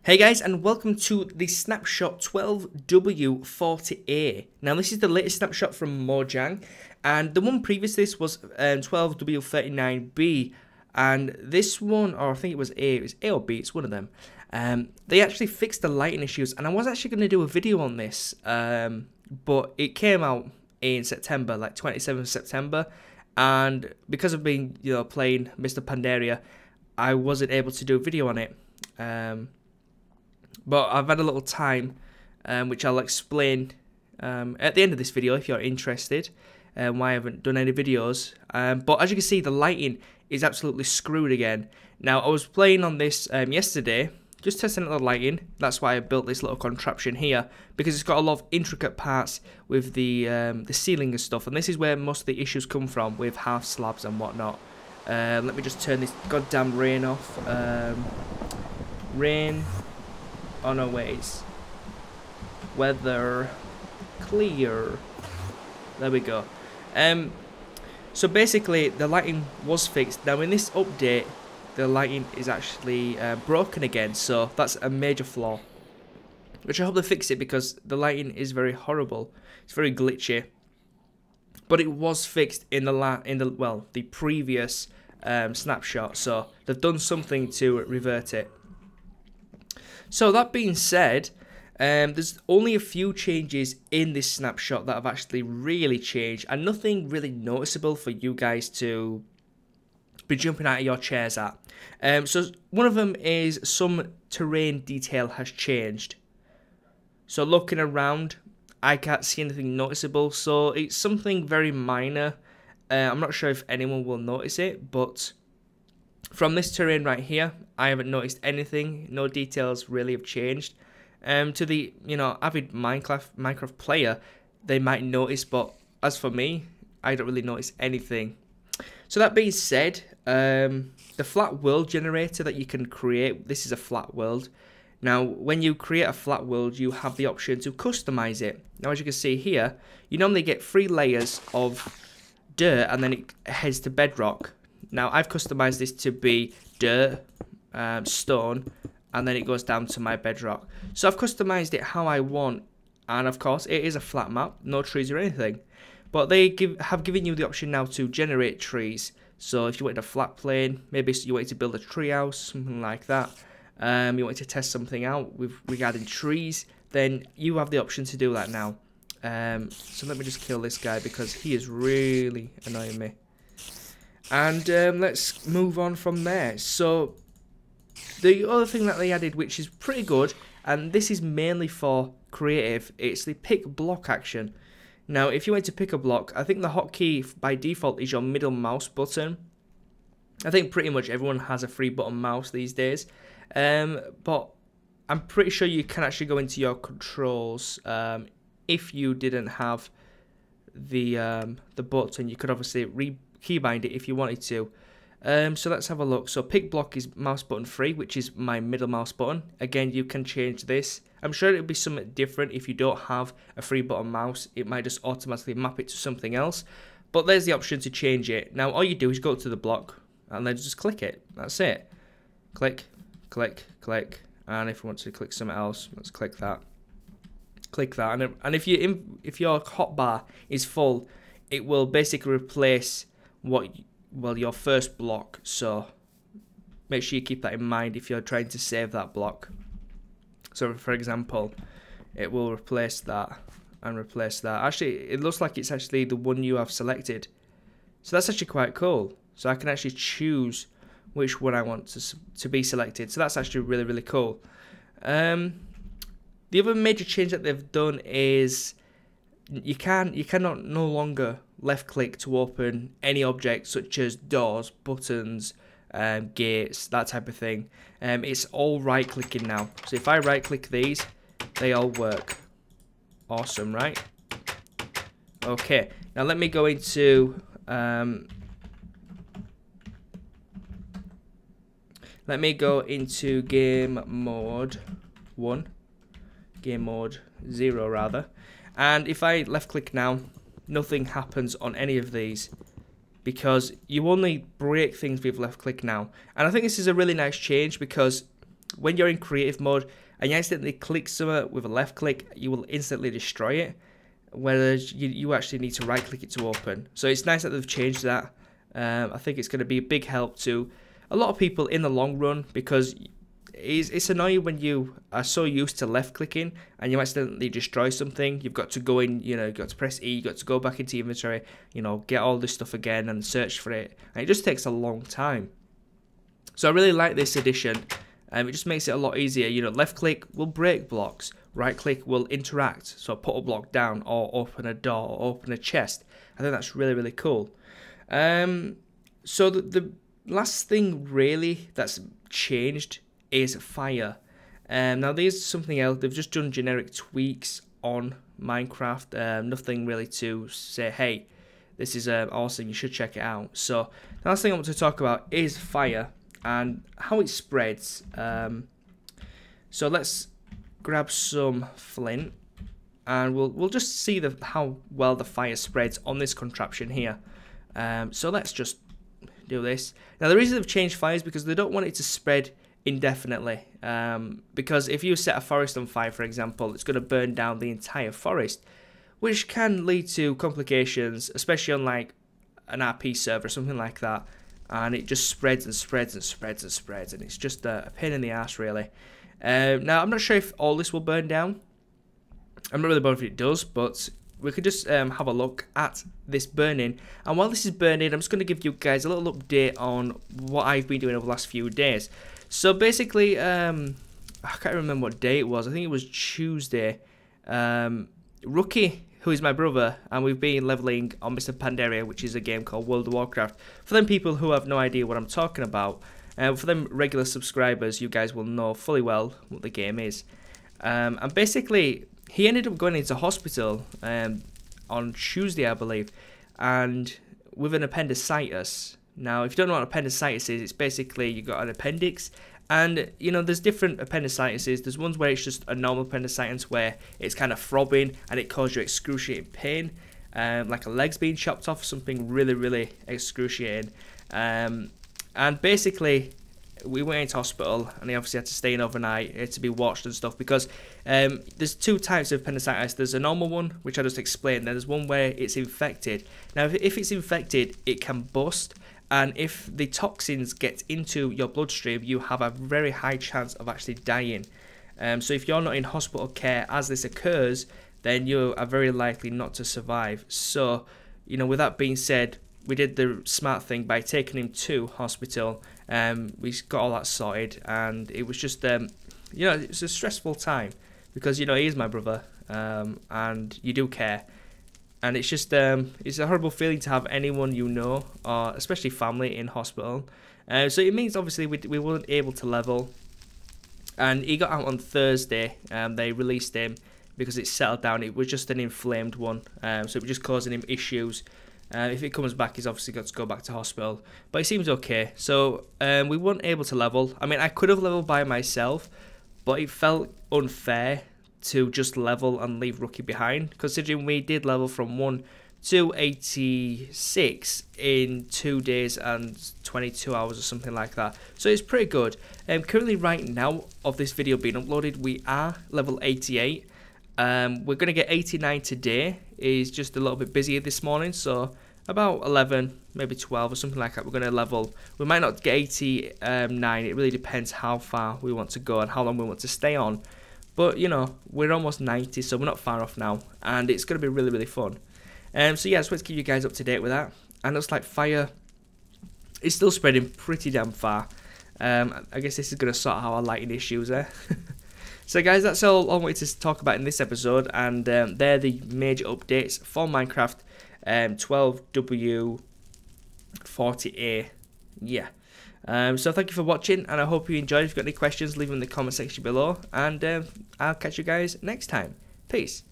Hey guys, and welcome to the Snapshot 12W40A. Now this is the latest snapshot from Mojang, and the one previous to this was 12W39B, and this one, or I think it was A or B, it's one of them. They actually fixed the lighting issues, and I was actually going to do a video on this, but it came out in September, like 27th September, and because of being, playing Mr. Pandaria, I wasn't able to do a video on it. But I've had a little time, which I'll explain at the end of this video if you're interested, why I haven't done any videos. But as you can see, the lighting is absolutely screwed again. Now, I was playing on this yesterday, just testing out the lighting. That's why I built this little contraption here, because it's got a lot of intricate parts with the ceiling and stuff. And this is where most of the issues come from, with half slabs and whatnot. Let me just turn this goddamn rain off. Rain... Oh no, wait. Weather clear. There we go. So basically, the lighting was fixed. Now in this update, the lighting is actually broken again. So that's a major flaw, which I hope they fix it, because the lighting is very horrible. It's very glitchy. But it was fixed in the previous snapshot. So they've done something to revert it. So that being said, there's only a few changes in this snapshot that have actually really changed, and nothing really noticeable for you guys to be jumping out of your chairs at. So one of them is some terrain detail has changed. So looking around, I can't see anything noticeable, so it's something very minor. I'm not sure if anyone will notice it, but from this terrain right here, I haven't noticed anything. No details really have changed. To the avid Minecraft player, they might notice, but as for me, I don't really notice anything. So that being said, the flat world generator that you can create, this is a flat world. Now, when you create a flat world, you have the option to customize it. Now, as you can see here, you normally get 3 layers of dirt, and then it heads to bedrock. Now, I've customized this to be dirt, stone, and then it goes down to my bedrock. So I've customized it how I want, and of course, it is a flat map, no trees or anything. But they have given you the option now to generate trees. So if you wanted a flat plane, maybe you wanted to build a tree house, something like that, you wanted to test something out regarding trees, then you have the option to do that now. So let me just kill this guy, because he is really annoying me. And let's move on from there. So the other thing that they added, which is pretty good, and this is mainly for creative, it's the pick block action. Now, if you want to pick a block, I think the hotkey by default is your middle mouse button. I think pretty much everyone has a 3-button mouse these days, but I'm pretty sure you can actually go into your controls. If you didn't have the button, you could obviously keybind it if you wanted to. So let's have a look. So pick block is mouse button 3, which is my middle mouse button. Again, you can change this. I'm sure it'll be something different if you don't have a 3-button mouse. It might just automatically map it to something else. But there's the option to change it. Now all you do is go to the block and then just click it. That's it. Click, click, click. And if you want to click something else, let's click that. Click that. And if your hotbar is full, it will basically replace your first block. So make sure you keep that in mind if you're trying to save that block. So for example, it will replace that and replace that. Actually, it looks like it's actually the one you have selected, so that's actually quite cool. So I can actually choose which one I want to be selected, so that's actually really, really cool. The other major change that they've done is you cannot no longer left click to open any object, such as doors, buttons, gates, that type of thing. It's all right clicking now. So if I right click these, they all work. Awesome, right? Okay, now let me go into game mode 1, game mode 0 rather. And if I left click now, nothing happens on any of these, because you only break things with left click now. And I think this is a really nice change, because when you're in creative mode and you accidentally click somewhere with a left click, you will instantly destroy it, whereas you actually need to right click it to open. So it's nice that they've changed that. I think it's going to be a big help to a lot of people in the long run, because it's annoying when you are so used to left clicking and you accidentally destroy something. You've got to go in, you've got to press E, you've got to go back into inventory, get all this stuff again and search for it, and it just takes a long time. So I really like this addition. It just makes it a lot easier. Left click will break blocks, right click will interact, so put a block down or open a door or open a chest. I think that's really, really cool. So the last thing really that's changed is fire. Now there's something else. They've just done generic tweaks on Minecraft. Nothing really to say, hey, this is awesome, you should check it out. So the last thing I want to talk about is fire and how it spreads. So let's grab some flint and we'll just see how well the fire spreads on this contraption here. So let's just do this. Now the reason they've changed fire is because they don't want it to spread indefinitely, because if you set a forest on fire, for example, it's going to burn down the entire forest, which can lead to complications, especially on like an RP server or something like that, and it just spreads and spreads and spreads and spreads, and it's just a pain in the ass really. Now I'm not sure if all this will burn down. I'm not really bothered if it does, but we could just have a look at this burning. And while this is burning, I'm just going to give you guys a little update on what I've been doing over the last few days. So basically, I can't remember what day it was. I think it was Tuesday. Rookie, who is my brother, and we've been leveling on Mr. Pandaria, which is a game called World of Warcraft. For them people who have no idea what I'm talking about, for them regular subscribers, you guys will know fully well what the game is. And basically, he ended up going into hospital on Tuesday, I believe, and with an appendicitis. Now, if you don't know what appendicitis is, it's basically you got an appendix, and there's different appendicitis. There's ones where it's just a normal appendicitis where it's kind of throbbing and it causes you excruciating pain, like a leg's being chopped off, something really, really excruciating. And basically, we went into hospital and he obviously had to stay in overnight to be watched and stuff, because there's two types of appendicitis. There's a normal one, which I just explained, then there's one where it's infected. Now if it's infected, it can bust, and if the toxins get into your bloodstream, you have a very high chance of actually dying. So if you're not in hospital care as this occurs, then you are very likely not to survive. So with that being said, we did the smart thing by taking him to hospital. We got all that sorted, and it was just it's a stressful time, because he is my brother, and you do care, and it's just it's a horrible feeling to have anyone or especially family in hospital. So it means obviously we weren't able to level, and he got out on Thursday. They released him because it settled down. It was just an inflamed one, so it was just causing him issues. If it comes back, he's obviously got to go back to hospital, but he seems okay. So we weren't able to level. I mean, I could have leveled by myself, but it felt unfair to just level and leave Rookie behind, considering we did level from 1 to 86 in 2 days and 22 hours or something like that. So it's pretty good. Currently right now of this video being uploaded, we are level 88. We're going to get 89 today. Is just a little bit busier this morning, so about 11, maybe 12 or something like that we're going to level. We might not get 89, it really depends how far we want to go and how long we want to stay on. But we're almost 90, so we're not far off now, and it's going to be really, really fun. So yeah, I just want to keep you guys up to date with that. And it looks like fire is still spreading pretty damn far. I guess this is going to sort out our lighting issues there. So guys, that's all I wanted to talk about in this episode, and they're the major updates for Minecraft 12W40A. Yeah. So thank you for watching, and I hope you enjoyed. If you've got any questions, leave them in the comment section below, and I'll catch you guys next time. Peace.